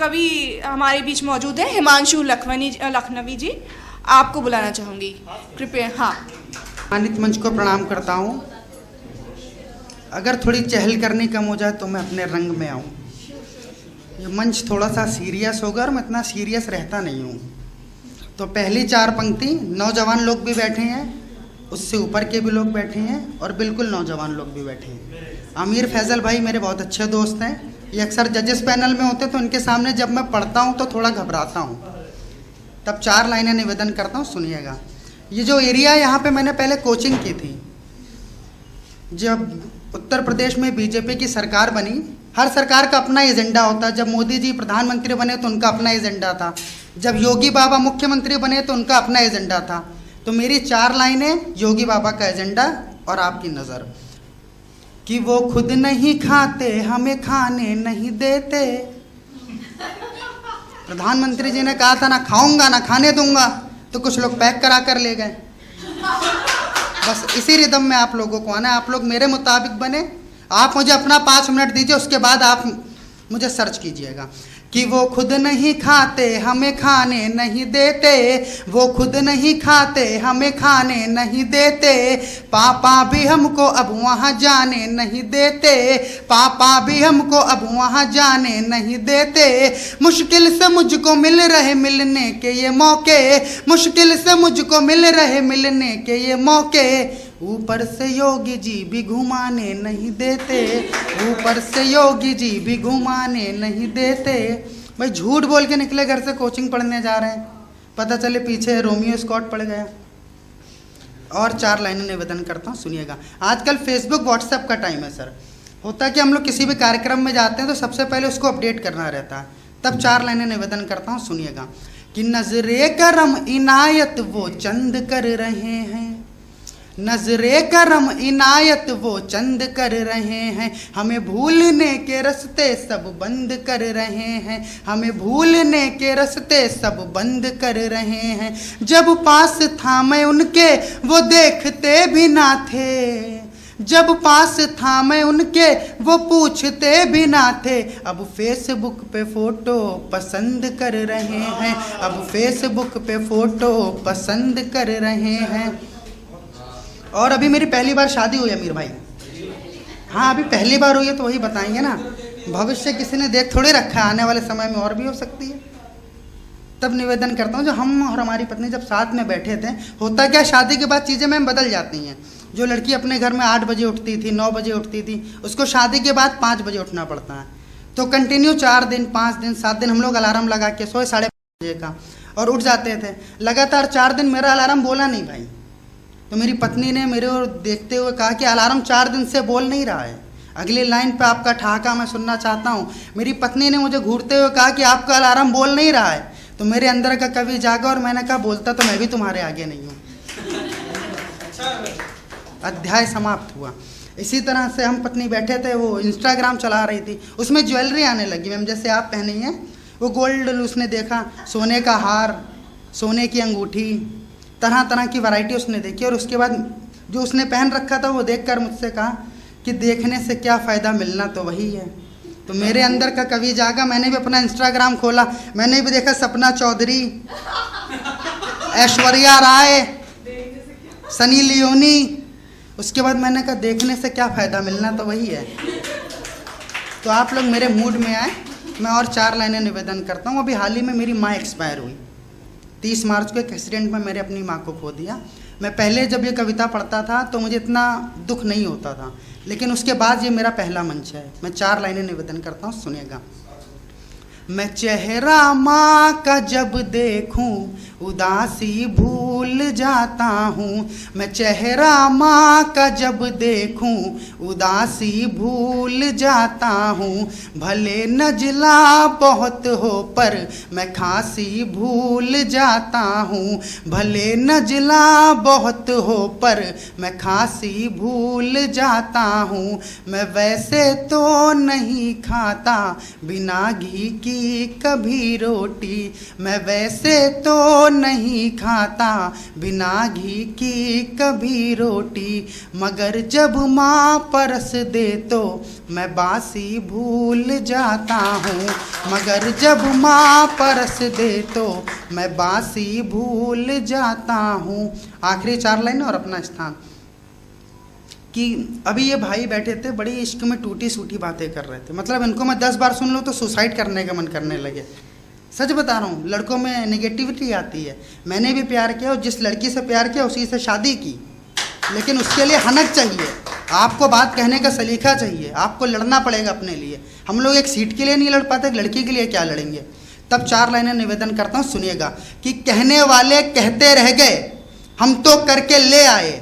कवि हमारे बीच मौजूद है, हिमांशु लखनवी जी, आपको बुलाना चाहूँगी कृपया। हाँ, सम्मानित मंच को प्रणाम करता हूँ। अगर थोड़ी चहल करनी कम हो जाए तो मैं अपने रंग में आऊँ। ये मंच थोड़ा सा सीरियस होगा और मैं इतना सीरियस रहता नहीं हूँ। तो पहली चार पंक्ति, नौजवान लोग भी बैठे हैं, उससे ऊपर के भी लोग बैठे हैं और बिल्कुल नौजवान लोग भी बैठे हैं। आमिर फैज़ल भाई मेरे बहुत अच्छे दोस्त हैं। ये अक्सर जजेस पैनल में होते तो इनके सामने जब मैं पढ़ता हूँ तो थोड़ा घबराता हूँ। तब चार लाइनें निवेदन करता हूँ, सुनिएगा। ये जो एरिया यहाँ पे मैंने पहले कोचिंग की थी, जब उत्तर प्रदेश में बीजेपी की सरकार बनी, हर सरकार का अपना एजेंडा होता है। जब मोदी जी प्रधानमंत्री बने तो उनका अपना एजेंडा था, जब योगी बाबा मुख्यमंत्री बने तो उनका अपना एजेंडा था। तो मेरी चार लाइनें योगी बाबा का एजेंडा और आपकी नज़र, कि वो खुद नहीं खाते हमें खाने नहीं देते। प्रधानमंत्री जी ने कहा था ना खाऊंगा ना खाने दूंगा, तो कुछ लोग पैक करा कर ले गए। बस इसी रिदम में आप लोगों को आना है। आप लोग मेरे मुताबिक बने। आप मुझे अपना 5 मिनट दीजिए, उसके बाद आप मुझे सर्च कीजिएगा। कि वो खुद नहीं खाते हमें खाने नहीं देते, वो खुद नहीं खाते हमें खाने नहीं देते, पापा भी हमको अब वहाँ जाने नहीं देते, पापा भी हमको अब वहाँ जाने नहीं देते। मुश्किल से मुझको मिल रहे मिलने के ये मौके, मुश्किल से मुझको मिल रहे मिलने के ये मौके, ऊपर से योगी जी भी घुमाने नहीं देते, ऊपर से योगी जी भी घुमाने नहीं देते। भाई झूठ बोल के निकले घर से कोचिंग पढ़ने जा रहे हैं, पता चले पीछे रोमियो स्कॉट पड़ गया। और चार लाइनें निवेदन करता हूँ, सुनिएगा। आजकल फेसबुक व्हाट्सएप का टाइम है सर। होता है कि हम लोग किसी भी कार्यक्रम में जाते हैं तो सबसे पहले उसको अपडेट करना रहता है। तब चार लाइनें निवेदन करता हूँ, सुनिएगा। कि नजरे करम इनायत वो चंद कर रहे हैं, नजरे करम इनायत वो चंद कर रहे हैं, हमें भूलने के रास्ते सब बंद कर रहे हैं, हमें भूलने के रास्ते सब बंद कर रहे हैं। जब पास था मैं उनके वो देखते भी ना थे, जब पास था मैं उनके वो पूछते भी ना थे, अब फेसबुक पे फ़ोटो पसंद कर रहे हैं, अब फेसबुक पे फ़ोटो पसंद कर रहे हैं। और अभी मेरी पहली बार शादी हुई अमीर भाई। हाँ, अभी पहली बार हुई है तो वही बताएंगे ना। भविष्य किसी ने देख थोड़े रखा है, आने वाले समय में और भी हो सकती है। तब निवेदन करता हूँ, जो हम और हमारी पत्नी जब साथ में बैठे थे, होता क्या शादी के बाद चीज़ें मैम बदल जाती हैं। जो लड़की अपने घर में 8 बजे उठती थी, 9 बजे उठती थी, उसको शादी के बाद 5 बजे उठना पड़ता है। तो कंटिन्यू 4 दिन 5 दिन 7 दिन हम लोग अलार्म लगा के सोए 5:30 बजे का और उठ जाते थे। लगातार 4 दिन मेरा अलार्म बोला नहीं भाई। तो मेरी पत्नी ने मेरे ओर देखते हुए कहा कि अलार्म 4 दिन से बोल नहीं रहा है, अगली लाइन पे आपका ठहाका मैं सुनना चाहता हूँ। मेरी पत्नी ने मुझे घूरते हुए कहा कि आपका अलार्म बोल नहीं रहा है। तो मेरे अंदर का कवि जागा और मैंने कहा बोलता तो मैं भी तुम्हारे आगे नहीं हूँ। अध्याय समाप्त हुआ। इसी तरह से हम पत्नी बैठे थे, वो इंस्टाग्राम चला रही थी, उसमें ज्वेलरी आने लगी मैम, जैसे आप पहनी हैं वो गोल्ड उसने देखा, सोने का हार, सोने की अंगूठी, तरह तरह की वैरायटी उसने देखी। और उसके बाद जो उसने पहन रखा था वो देखकर मुझसे कहा कि देखने से क्या फ़ायदा, मिलना तो वही है। तो मेरे अंदर का कवि जागा, मैंने भी अपना इंस्टाग्राम खोला, मैंने भी देखा सपना चौधरी, ऐश्वर्या राय, सनी लियोनी। उसके बाद मैंने कहा देखने से क्या फ़ायदा, मिलना तो वही है। तो आप लोग मेरे मूड में आए। मैं और 4 लाइनें निवेदन करता हूँ। अभी हाल ही में मेरी माँ एक्सपायर हुई। 30 मार्च को एक एक्सीडेंट में मैंने अपनी माँ को खो दिया। मैं पहले जब ये कविता पढ़ता था तो मुझे इतना दुख नहीं होता था, लेकिन उसके बाद ये मेरा पहला मंच है। मैं 4 लाइनें निवेदन करता हूँ, सुनिएगा। मैं चेहरा माँ का जब देखूं उदासी भूल जाता हूँ, मैं चेहरा माँ का जब देखूं उदासी भूल जाता हूँ। भले नजला बहुत हो पर मैं खांसी भूल जाता हूँ, भले नजला बहुत हो पर मैं खांसी भूल जाता हूँ। मैं वैसे तो नहीं खाता बिना घी की कभी रोटी, मैं वैसे तो नहीं खाता बिना घी की कभी रोटी, मगर जब माँ परस दे तो मैं बासी भूल जाता हूँ, मगर जब माँ परस दे तो मैं बासी भूल जाता हूँ। आखिरी 4 लाइन और अपना स्थान। कि अभी ये भाई बैठे थे, बड़ी इश्क में टूटी सूटी बातें कर रहे थे, मतलब इनको मैं 10 बार सुन लूँ तो सुसाइड करने का मन करने लगे। सच बता रहा हूँ, लड़कों में नेगेटिविटी आती है। मैंने भी प्यार किया और जिस लड़की से प्यार किया उसी से शादी की, लेकिन उसके लिए हनक चाहिए, आपको बात कहने का सलीका चाहिए, आपको लड़ना पड़ेगा अपने लिए। हम लोग एक सीट के लिए नहीं लड़ पाते, लड़की के लिए क्या लड़ेंगे। तब 4 लाइनें निवेदन करता हूँ, सुनिएगा। कि कहने वाले कहते रह गए, हम तो करके ले आए।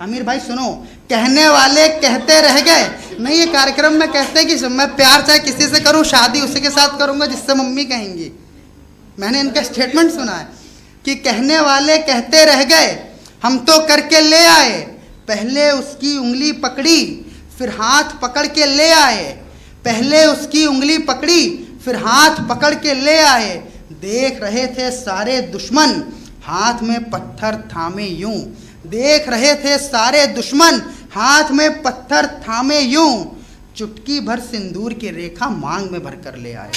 आमिर भाई सुनो, कहने वाले कहते रह गए, नहीं ये कार्यक्रम में कहते हैं कि मैं प्यार चाहे किसी से करूं, शादी उसी के साथ करूंगा जिससे मम्मी कहेंगी। मैंने इनका स्टेटमेंट सुना है कि कहने वाले कहते रह गए, हम तो करके ले आए। पहले उसकी उंगली पकड़ी फिर हाथ पकड़ के ले आए, पहले उसकी उंगली पकड़ी फिर हाथ पकड़ के ले आए। देख रहे थे सारे दुश्मन हाथ में पत्थर थामे यूं, देख रहे थे सारे दुश्मन हाथ में पत्थर थामे यूं, चुटकी भर सिंदूर की रेखा मांग में भर कर ले आए।